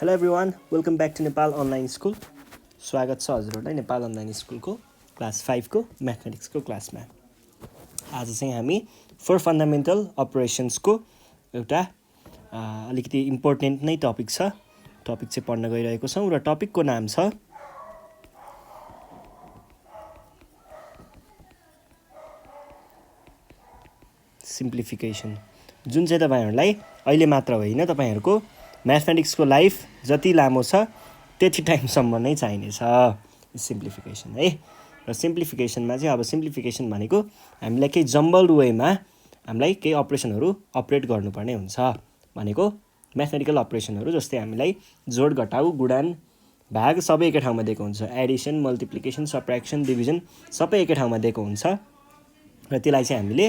Hello everyone, welcome back to Nepal online school. स्वागत छ हजुरहरूलाई नेपाल अनलाइन स्कुलको क्लास 5 को म्याथमेटिक्सको क्लासमा। आज चाहिँ हामी फोर फन्डामेन्टल अपरेसन्सको एउटा अलिकति इम्पोर्टेन्ट नै टपिक छ। टपिक चाहिँ पढ्न गइरहेको छौँ र टपिकको नाम छ सिम्प्लिफिकेसन, जुन चाहिँ तपाईँहरूलाई अहिले मात्र होइन, तपाईँहरूको म्याथमेटिक्सको लाइफ जति लामो छ त्यति टाइमसम्म नै चाहिनेछ सिम्प्लिफिकेसन है। र सिम्प्लिफिकेसनमा चाहिँ अब सिम्प्लिफिकेसन भनेको हामीलाई केही जम्बल्ड वेमा हामीलाई केही अपरेसनहरू अपरेट गर्नुपर्ने हुन्छ भनेको म्याथमेटिकल अपरेसनहरू, जस्तै हामीलाई जोड घटाउ गुणान भाग सबै एकै ठाउँमा दिएको हुन्छ। एडिसन मल्टिप्लिकेसन सब्ट्र्याक्सन डिभिजन सबै एकै ठाउँमा दिएको हुन्छ र त्यसलाई चाहिँ हामीले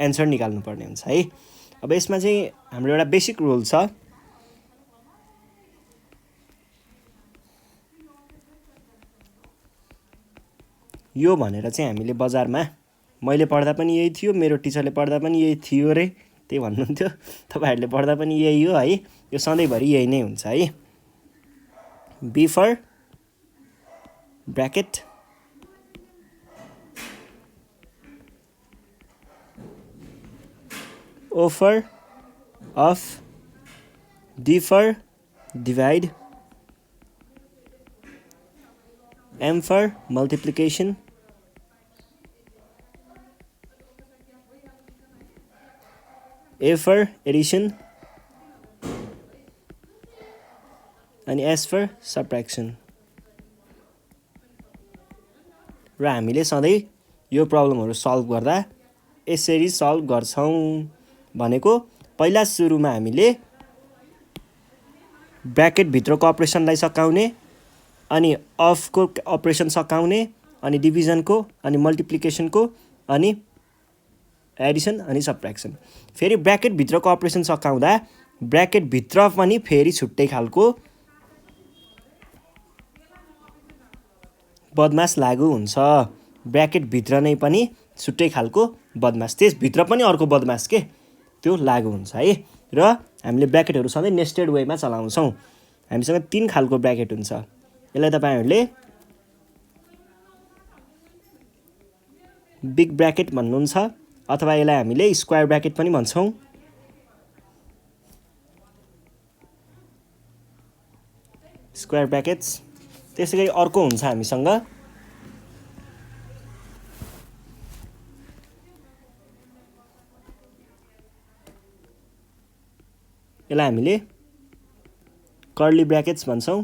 एन्सर निकाल्नुपर्ने हुन्छ है। अब यसमा चाहिँ हाम्रो एउटा बेसिक रुल छ। यो भनेर चाहिँ हामीले बजारमा मैले पढ्दा पनि यही थियो, मेरो टिचरले पढ्दा पनि यही थियो रे, त्यही भन्नुहुन्थ्यो। तपाईँहरूले पढ्दा पनि यही हो है, यो सधैँभरि यही नै हुन्छ है। B for bracket O for of, D for divide, M for multiplication, A for addition, अनि S for subtraction। र हामीले सधैँ यो प्रब्लमहरू सल्भ गर्दा यसरी सल्भ गर्छौँ भनेको पहिला सुरुमा हामीले ब्र्याकेटभित्रको अपरेसनलाई सकाउने, अनि अफको अपरेसन सकाउने, अनि डिभिजनको, अनि मल्टिप्लिकेसनको, अनि एडिसन, अनि सब्ट्र्याक्सन। फेरि ब्र्याकेटभित्रको अपरेसन सकाउँदा ब्र्याकेटभित्र पनि फेरि छुट्टै खालको बदमास लागु हुन्छ। ब्र्याकेटभित्र नै पनि छुट्टै खालको बदमास, त्यसभित्र पनि अर्को बदमास के त्यो लागु हुन्छ है। र हामीले ब्र्याकेटहरू सधैँ नेस्टेड वेमा चलाउँछौँ। हामीसँग 3 खालको ब्र्याकेट हुन्छ। यसलाई तपाईँहरूले बिग ब्र्याकेट भन्नुहुन्छ, अथवा यसलाई हामीले स्क्वायर ब्र्याकेट पनि भन्छौँ। स्क्वायर ब्र्याकेट्स। त्यसै गरी अर्को हुन्छ हामीसँग यसलाई हामीले कर्ली ब्र्याकेट्स भन्छौँ,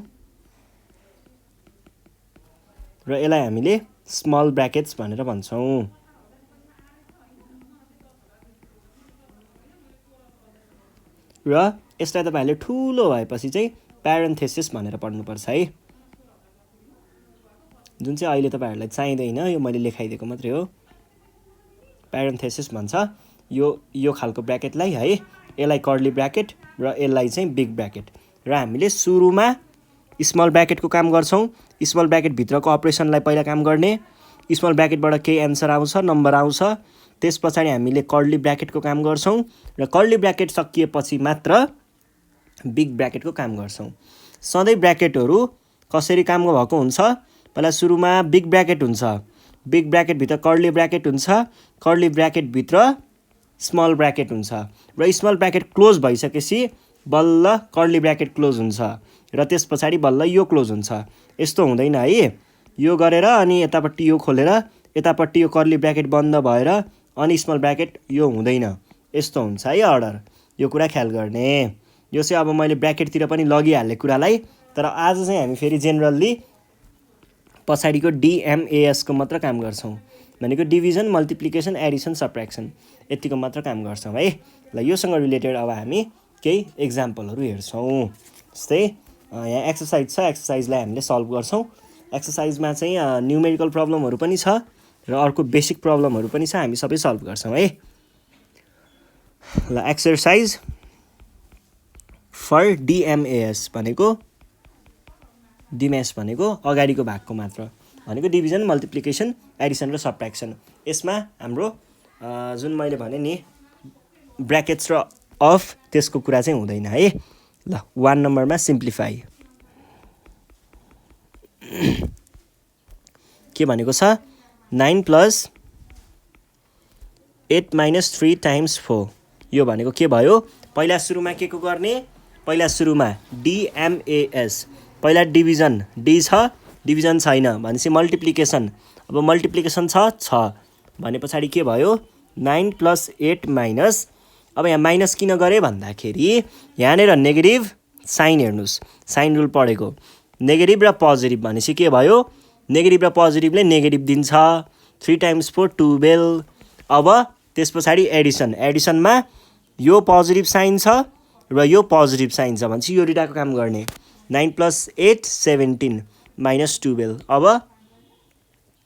र यसलाई हामीले स्मल ब्र्याकेट्स भनेर भन्छौँ। र यसलाई तपाईँहरूले ठुलो भएपछि चाहिँ प्यारेन्थेसिस भनेर पढ्नुपर्छ है, जुन चाहिँ अहिले तपाईँहरूलाई चाहिँदैन, यो मैले लेखाइदिएको मात्रै हो। प्यारेन्थेसिस भन्छ यो खालको ब्र्याकेटलाई है। यसलाई कर्ली ब्र्याकेट र यसलाई चाहिँ बिग ब्र्याकेट। र हामीले सुरुमा स्मल ब्र्याकेटको काम गर्छौँ। स्मल ब्र्याकेटभित्रको अपरेसनलाई पहिला काम गर्ने, स्मल ब्र्याकेटबाट केही एन्सर आउँछ, नम्बर आउँछ, त्यस पछाडि हामीले कर्ली ब्र्याकेटको काम गर्छौँ, र कर्ली ब्र्याकेट सकिएपछि मात्र बिग ब्र्याकेटको काम गर्छौँ। सधैँ ब्र्याकेटहरू कसरी काम भएको हुन्छ, पहिला सुरुमा बिग ब्र्याकेट हुन्छ, बिग ब्र्याकेटभित्र कर्ली ब्र्याकेट हुन्छ, कर्ली ब्र्याकेटभित्र स्मल ब्र्याकेट हुन्छ, र स्मल ब्र्याकेट क्लोज भइसकेपछि बल्ल कर्ली ब्र्याकेट क्लोज हुन्छ, र त्यस पछाडि बल्ल यो क्लोज हुन्छ। यस्तो हुँदैन है। यो गरेर अनि यतापट्टि यो खोलेर यतापट्टि यो कर्ली ब्र्याकेट बन्द भएर अनि स्मल ब्र्याकेट यो हुँदैन। यस्तो हुन्छ है अर्डर। यो कुरा ख्याल गर्ने। यो चाहिँ अब मैले ब्र्याकेटतिर पनि लगिहालेँ कुरालाई, तर आज चाहिँ हामी फेरि जेनरल्ली पछाडिको डिएमएएसको मात्र काम गर्छौँ, भनेको डिभिजन मल्टिप्लिकेसन एडिसन सब्ट्र्याक्सन, यतिको मात्र काम गर्छौँ है। ल योसँग रिलेटेड अब हामी केही एक्जाम्पलहरू हेर्छौँ। जस्तै यहाँ एक्सर्साइज छ, एक्सर्साइजलाई हामीले सल्भ गर्छौँ। एक्सर्साइजमा चाहिँ न्युमेरिकल प्रब्लमहरू पनि छ र अर्को बेसिक प्रब्लमहरू पनि छ, हामी सबै सल्भ गर्छौँ है। ल एक्सर्साइज फर डिएमएएस भनेको डिमेस भनेको अगाडिको भागको मात्र, भनेको डिभिजन मल्टिप्लिकेसन एडिसन र सब्ट्र्याक्सन। यसमा हाम्रो जुन मैले भने नि ब्र्याकेट्स र अफ त्यसको कुरा चाहिँ हुँदैन है। ल 1 नम्बरमा सिम्प्लिफाई के भनेको छ 9 + 8 - 3 × 4 यो भनेको के भयो पहिला सुरुमा के को गर्ने पहिला सुरुमा DMAS पहिला डिभिजन डी छ डिभिजन छैन भनेपछि मल्टिप्लिकेसन अब मल्टिप्लिकेसन छ भने पछाडि के भयो 9 + 8 - अब यहाँ माइनस किन गरे भन्दाखेरि यहाँनेर नेगेटिभ साइन हेर्नुस् साइन रुल पढेको नेगेटिभ र पोजिटिभ भनेपछि के भयो नेगेटिभ र पोजिटिभले नेगेटिभ दिन्छ 3 × 4 12 अब त्यस पछाडि एडिसनमा यो पोजिटिभ साइन छ र यो पोजिटिभ साइन छ भनेपछि यो दुईटाको काम गर्ने 9 + 8 17 - 12 अब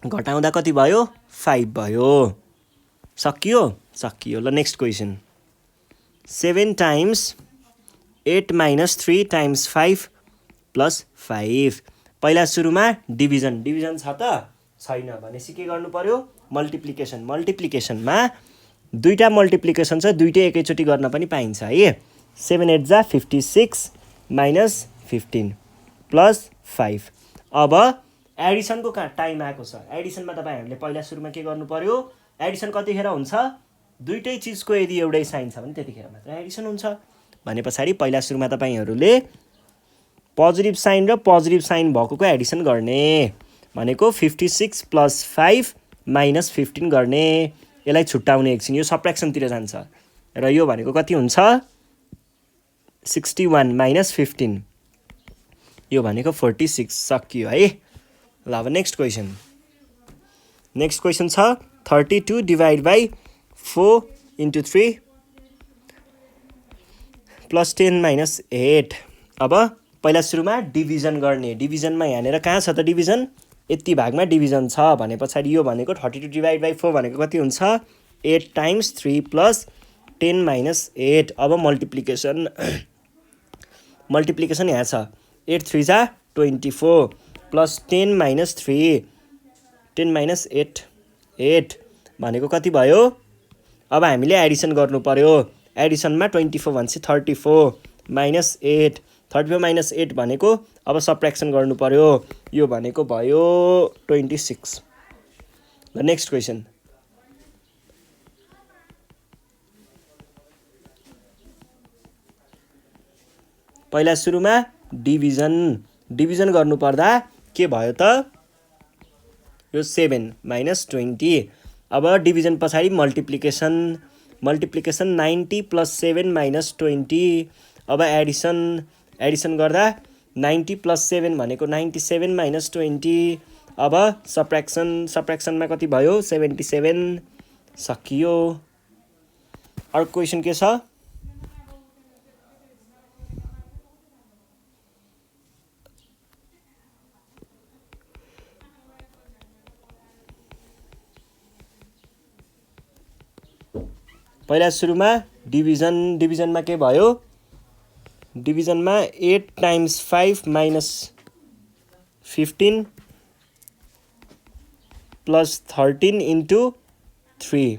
घटाउँदा कति भयो 5 भयो सकियो ल नेक्स्ट क्वेसन 7 × 8 - 3 × 5 + 5 पहिला सुरुमा डिभिजन छ त छैन भनेपछि के गर्नु पर्यो मल्टिप्लिकेसनमा दुईटा मल्टिप्लिकेसन छ दुईटै एकैचोटि गर्न पनि पाइन्छ है 7 8 जा 56 - 15 + 5 अब एडिसनको टाइम आएको छ एडिसनमा तपाईहरुले पहिला सुरुमा के गर्नु पर्यो एडिसन कतिखेर हुन्छ दुईटै चीजको यदि एउटै साइन छ भने त्यतिखेर मात्र एडिसन हुन्छ भने पछाडि पहिला सुरुमा तपाईहरुले पोजिटिभ साइन र पोजिटिभ साइन भएकोको एडिसन गर्ने भनेको 56 + 5 - 15 गर्ने यसलाई छुट्टाउने एकछिन यो सब्ट्र्याक्सनतिर जान्छ र यो भनेको कति हुन्छ 61 - 15 यो भनेको 46 सकियो है ल अब नेक्स्ट क्वेसन छ 32 / 4 × 3 + 10 - 8 अब पहिला सुरुमा डिभिजन गर्ने डिभिजनमा यहाँनेर कहाँ छ त डिभिजन यति भागमा डिभिजन छ भने पछाडि यो भनेको 32 / 4 भनेको कति हुन्छ 8 × 3 + 10 - 8 अब मल्टिप्लिकेसन यहाँ छ 8 3 जा 24 + 10 - 3 10 - 8 भनेको कति भयो अब हामीले एडिसन गर्नु पर्यो एडिसनमा 24 भनेपछि 34 - 8 34 - 8 भनेको अब सब्ट्र्याक्सन गर्नु पर्यो यो भनेको भयो 26 ल नेक्स्ट क्वेसन पहिला सुरुमा डिभिजन गर्नु पर्दा के भयो त यो 7 - 20 अब डिभिजन पछाडि मल्टिप्लिकेसन 90 + 7 - 20 अब एडिसन गर्दा 90 + 7 भनेको 97 - 20 अब सब्ट्र्याक्सनमा कति भयो 77 सकियो अर्को क्वेसन के छ पहिला सुरुमा डिभिजनमा के भयो डिभिजनमा 8 × 5 - 15 + 13 × 3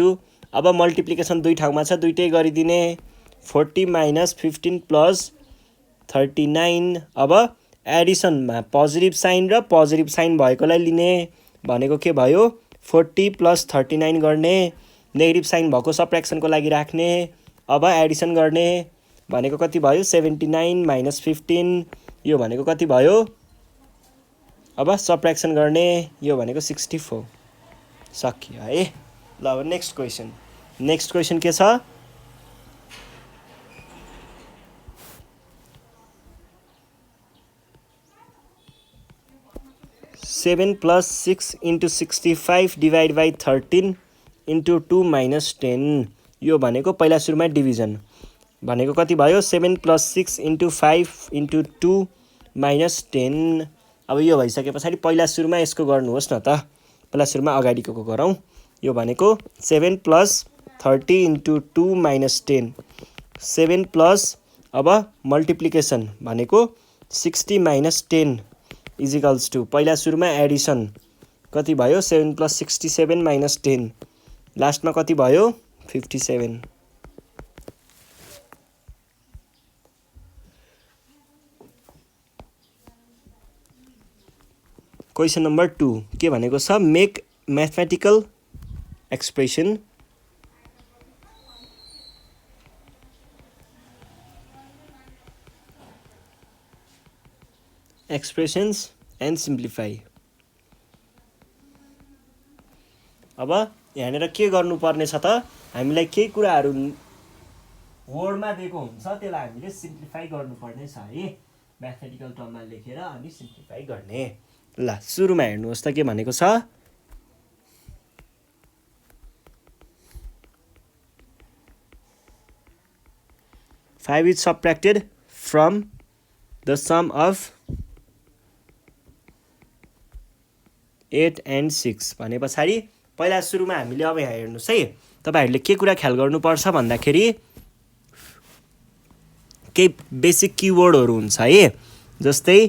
= अब मल्टिप्लिकेसन दुई ठाउँमा छ दुईटै गरिदिने 40 - 15 + 39 अब एडिसनमा पोजिटिभ साइन र पोजिटिभ साइन भएकोलाई लिने भनेको के भयो 40 + 39 गर्ने नेगेटिभ साइन भएको सब्ट्र्याक्सनको लागि राख्ने अब एडिसन गर्ने भनेको कति भयो 79 - 15 यो भनेको कति भयो अब सब्ट्र्याक्सन गर्ने यो भनेको 64 सकियो है ल अब नेक्स्ट क्वेसन के छ 7 + 6 × 65 / 13 × 2 - 10 यो भनेको पहिला सुरुमा डिभिजन भनेको कति भयो 7 + 6 × 5 × 2 - 10 अब यो भइसके पछाडि पहिला सुरुमा यसको गर्नुहोस् न त पहिला सुरुमा अगाडिको गरौँ यो भनेको 7 + 30 × 2 - 10 7 प्लस अब मल्टिप्लिकेसन भनेको 60 - 10 = पहिला सुरुमा एडिसन कति भयो 7 + 67 - 10 लास्टमा कति भयो 57 क्वेसन नम्बर 2 के भनेको छ make mathematical expression expressions and simplify. अब यहाँनिर के गर्नुपर्ने छ त, हामीलाई केही कुराहरू वर्डमा दिएको हुन्छ, त्यसलाई हामीले सिम्प्लिफाई गर्नुपर्ने छ है, म्याथमेटिकल टर्ममा लेखेर अनि सिम्प्लिफाई गर्ने। ल सुरुमा हेर्नुहोस् त के भनेको छ, five is subtracted from the sum of 8 and 6 भने पछाडि पहिला सुरुमा हामीले अब यहाँ हेर्नुहोस् है, तपाईँहरूले के कुरा ख्याल गर्नुपर्छ भन्दाखेरि केही बेसिक किवर्डहरू हुन्छ है, जस्तै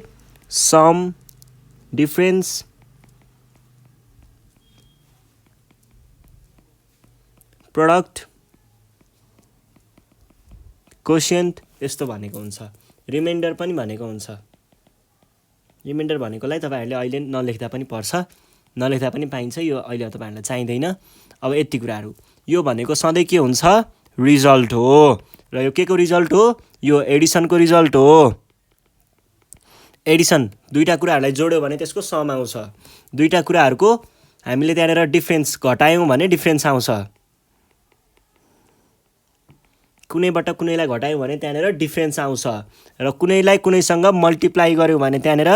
सम, डिफरेन्स, प्रोडक्ट, कोसिएन्ट यस्तो भनेको हुन्छ। रिमाइन्डर पनि भनेको हुन्छ। रिमाइन्डर भनेकोलाई तपाईँहरूले अहिले नलेख्दा पनि पर्छ, नलेख्दा पनि पाइन्छ, यो अहिले तपाईँहरूलाई चाहिँदैन। अब यति कुराहरू, यो भनेको सधैँ के हुन्छ, रिजल्ट हो, र यो के को रिजल्ट हो, यो एडिसनको रिजल्ट हो। एडिसन दुईवटा कुराहरूलाई जोड्यो भने त्यसको सम आउँछ, दुईवटा कुराहरूको हामीले त्यहाँनिर डिफ्रेन्स घटायौँ भने डिफ्रेन्स आउँछ, कुनैबाट कुनैलाई घटायौँ भने त्यहाँनिर डिफ्रेन्स आउँछ, र कुनैलाई कुनैसँग मल्टिप्लाई गर्यौँ भने त्यहाँनिर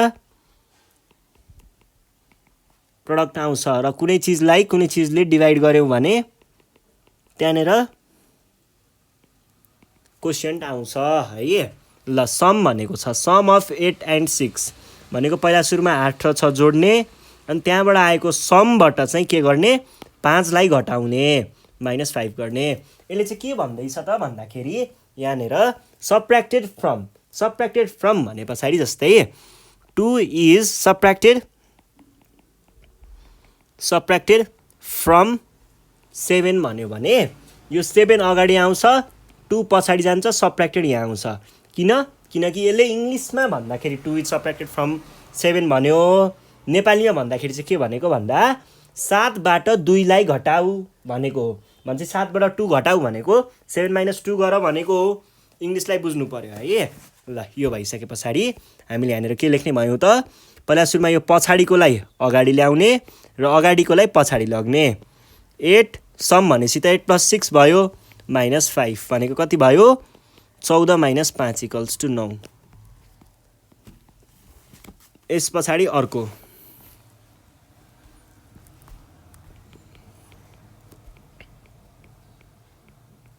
प्रोडक्ट आउँछ, र कुनै चिजलाई कुनै चिजले डिभाइड गर्यौँ भने त्यहाँनिर कोसिएन्ट आउँछ है। ल सम भनेको छ, सम अफ 8 and 6 भनेको पहिला सुरुमा 8 र 6 जोड्ने, अनि त्यहाँबाट आएको समबाट चाहिँ के गर्ने, 5लाई घटाउने, -5 गर्ने। यसले चाहिँ के भन्दैछ त भन्दाखेरि यहाँनिर सबट्र्याक्टेड फ्रम भने पछाडि जस्तै 2 इज सबट्र्याक्टेड फ्रम 7 भन्यो भने यो 7 अगाडि आउँछ, 2 पछाडि जान्छ, सबट्र्याक्टेड यहाँ आउँछ। किनकि यसले इङ्ग्लिसमा भन्दाखेरि 2 इज सबट्र्याक्टेड फ्रम 7 भन्यो, नेपालीमा भन्दाखेरि चाहिँ के भनेको भन्दा 7बाट 2लाई घटाऊ भनेको हो, भने चाहिँ 7बाट 2 घटाऊ भनेको 7 - 2 गर भनेको हो। इङ्ग्लिसलाई बुझ्नु पर्यो है। ल यो भइसके पछाडि हामीले यहाँनिर के लेख्ने भयौँ त, पहिला सुरुमा यो पछाडिकोलाई अगाडि ल्याउने र अगाडिकोलाई पछाडि लग्ने। 8 सम भनेपछि त 8 + 6 भयो, -5 भनेको कति भयो, 14 - 5 = 9। यस पछाडि अर्को,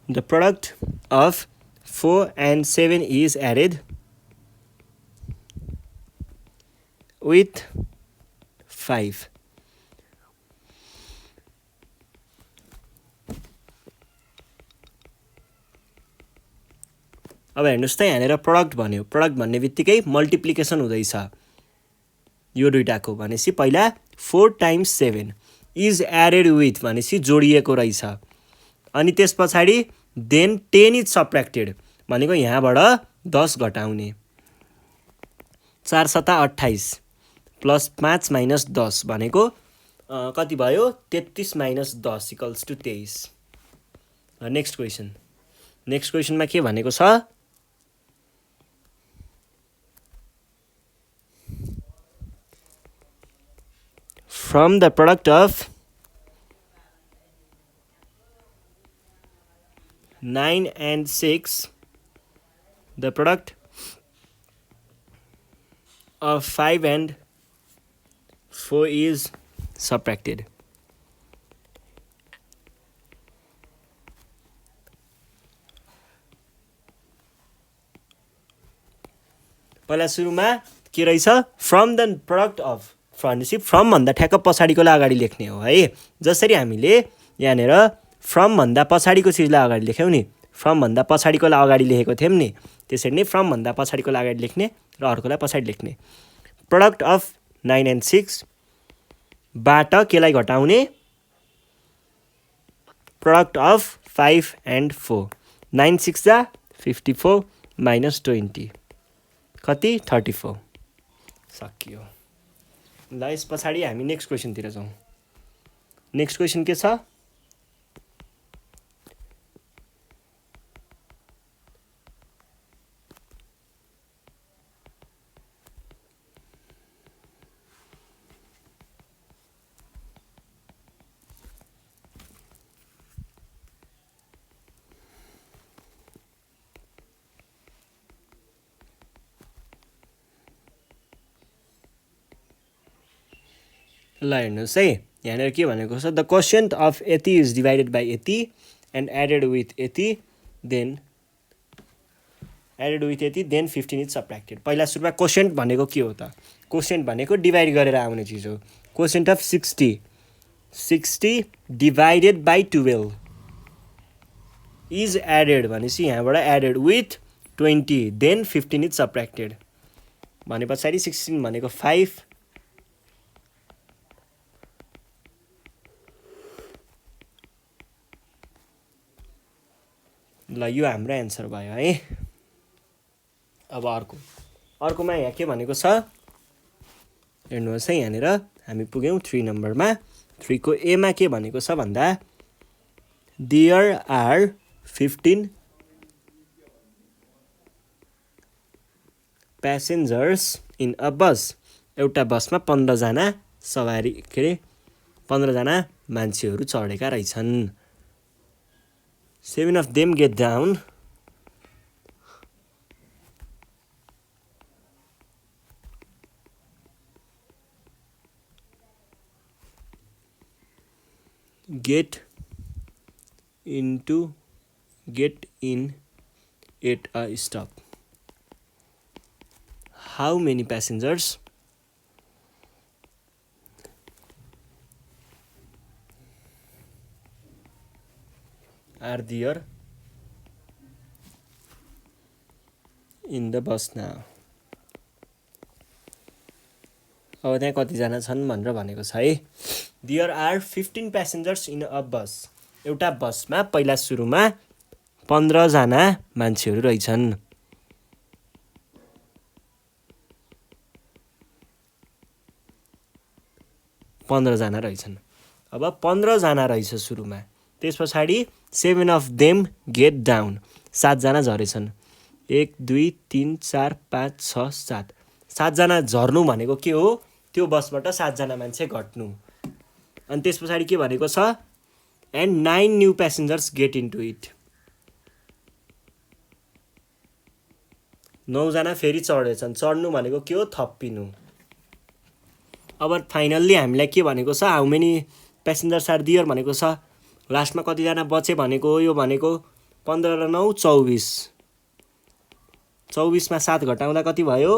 the product of 4 and 7 is added with 5. अब हेर्नुहोस् त यहाँनिर प्रोडक्ट भन्यो, प्रोडक्ट भन्ने बित्तिकै मल्टिप्लिकेसन हुँदैछ यो दुईटाको, भनेपछि पहिला 4 × 7 इज एडेड विथ भनेपछि जोडिएको रहेछ, अनि त्यस पछाडि देन 10 इज सबट्र्याक्टेड भनेको यहाँबाट 10 घटाउने, 4 × 7 = 28 + 5 - 10 भनेको कति भयो, 33 - 10 = 23। नेक्स्ट क्वेसनमा के भनेको छ, from the product of 9 and 6 the product of 5 and 4 is subtracted. पहिला सुरुमा के रहेछ, फ्रम द प्रोडक्ट अफ, भनेपछि फ्रम भन्दा ठ्याक्क पछाडिकोलाई अगाडि लेख्ने हो है। जसरी हामीले यहाँनिर फ्रम भन्दा पछाडिको चिजलाई अगाडि लेख्यौँ नि, फ्रम भन्दा पछाडिकोलाई अगाडि लेखेको थियौँ नि, त्यसरी नै फ्रम भन्दा पछाडिकोलाई अगाडि लेख्ने र अर्कोलाई पछाडि लेख्ने। प्रोडक्ट अफ 9 and 6 बाट केलाई घटाउने, प्रोडक्ट अफ 5 and 4, 9 × 6 = 54 - 20 कति, 34। सकियो। ल यस पछाडि हामी नेक्स्ट क्वेसनतिर जाउँ। नेक्स्ट क्वेसन के छ? ल हेर्नुहोस् है, यहाँनिर के भनेको छ, द क्वोसिएन्ट अफ यति इज डिभाइडेड बाई यति एन्ड एडेड विथ यति देन 15 इज सब्ट्र्याक्टेड। पहिला सुरुमा क्वोसिएन्ट भनेको के हो त? क्वोसिएन्ट भनेको डिभाइड गरेर आउने चिज हो। Quotient of 60 divided by 12 is added भनेपछि यहाँबाट added with 20 then 15 is subtracted भने पछाडि 16 भनेको 5 ल यो हाम्रो एन्सर भयो है। अब अर्कोमा यहाँ के भनेको छ हेर्नुहोस् है, यहाँनिर हामी पुग्यौँ 3 नम्बरमा। 3 को एमा के भनेको छ भन्दा देयर आर 15 प्यासेन्जर्स इन अ बस। एउटा बसमा 15 जना सवारी 15 जना मान्छेहरू चढेका रहेछन्। 7 of them get down get in at a stop. How many passengers are there in the bus now? अब त्यहाँ कतिजना छन् भनेर भनेको छ है। देयर आर 15 प्यासेन्जर्स इन अ बस। एउटा बसमा पहिला सुरुमा 15 जना मान्छेहरू रहेछन्। अब 15 जना रहेछ सुरुमा। त्यस पछाडि 7 of them get down। 7 जना झरेछन्। 1 2 3 4 5 6 7। 7 जना झर्नु भनेको के हो? त्यो बसबाट 7 जना मान्छे घट्नु। अनि त्यस पछाडि के भनेको छ? And 9 new passengers get into it. 9 जना फेरि चढेछन्। चढ्नु भनेको के हो? थप्पिनु। अब फाइनल्ली हामीलाई के भनेको छ? हाउ मेनी प्यासेन्जर्स आर देयर भनेको छ। लास्टमा कतिजना बचे भनेको यो भनेको 15 र 9 24। 24 मा 7 घटाउँदा कति भयो?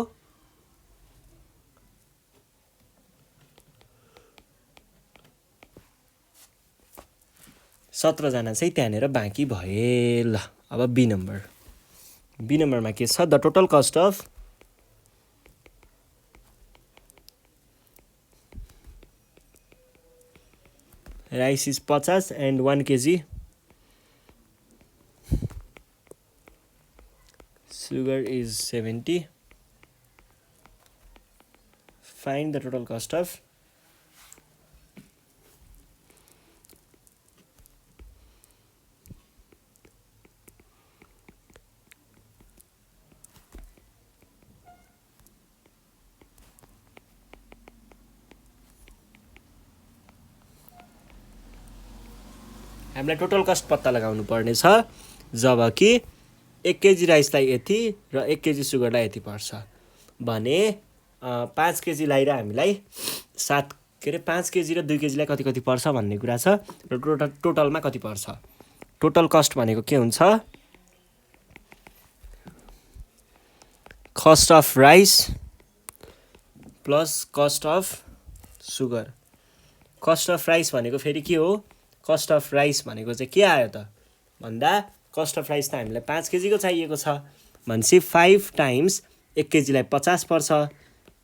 17 जना चाहिँ त्यहाँनिर बाँकी भए। ल अब बी नम्बरमा के छ? The total cost of rice is 50 and 1 kg sugar is 70. Find the total cost of हामीलाई टोटल कस्ट पत्ता लगाउनु पर्ने छ। जब कि 1 kg राइसलाई यति र 1 kg सुगरलाई यति पर्छ भने 5 kg लाई र हामीलाई 5 kg र 2 kg लाई कति पर्छ भन्ने कुरा छ। र टोटलमा कति पर्छ? टोटल कस्ट भनेको के हुन्छ? Cost of rice plus cost of sugar. Cost of rice भनेको फेरि के हो? कस्ट अफ राइस भनेको चाहिँ के आयो त भन्दा कस्ट अफ राइस त हामीलाई 5 kg को चाहिएको छ भनेपछि 5 टाइम्स 1 kg लाई 50 पर्छ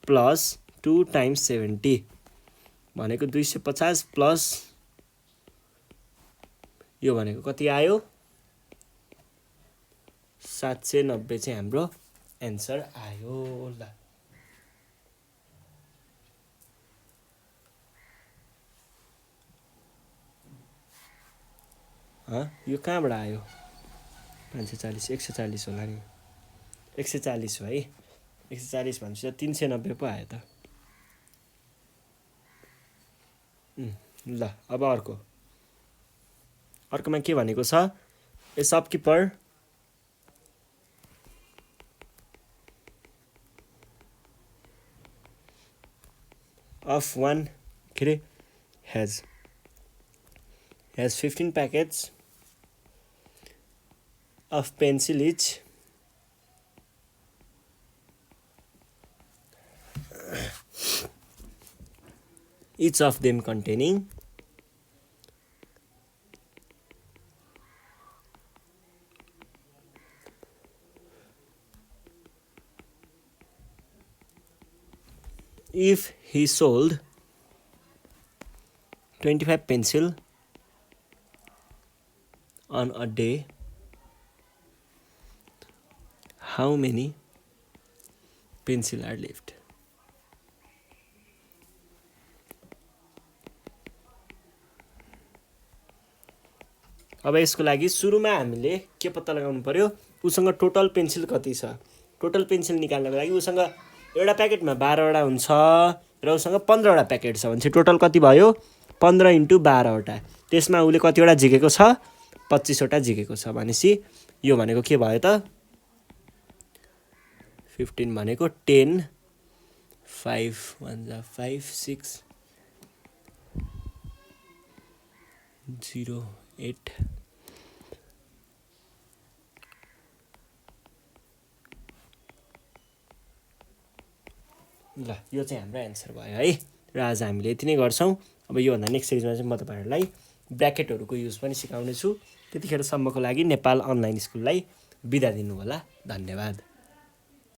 प्लस 2 टाइम्स 70 भनेको 250 प्लस यो भनेको कति आयो? 790 चाहिँ हाम्रो एन्सर आयो। ल यो कहाँबाट आयो 540 140 होला नि 140 हो है 140 भनेपछि 390 पो आयो त ल अब अर्कोमा के भनेको छ ए शपकीपर of one has 15 packets of pencil each of them containing if he sold 25 pencil on a day, how many pencil are left? अब यसको लागि सुरुमा हामीले के पत्ता लगाउनु पर्यो उसँग टोटल पेन्सिल कति छ टोटल पेन्सिल निकाल्नको लागि उसँग एउटा प्याकेटमा 12 वटा हुन्छ र उसँग 15 वटा प्याकेट छ भने टोटल कति भयो 15 × 12 वटा त्यसमा उले कतिवटा झिकेको छ 25 वटा झिकेको छ भनेसी यो भनेको के भयो त 15 भनेको 10 5 1 जा 5 6 0 8 ल यो चाहिँ हाम्रो एन्सर भयो है र आज हामीले यति नै गर्छौं अब यो भन्दा नेक्स्ट सिरिजमा चाहिँ म तपाईहरुलाई ब्र्याकेटहरुको युज पनि सिकाउने छु त्यतिखेरसम्मको लागि नेपाल अनलाइन स्कुललाई बिदा दिनु होला धन्यवाद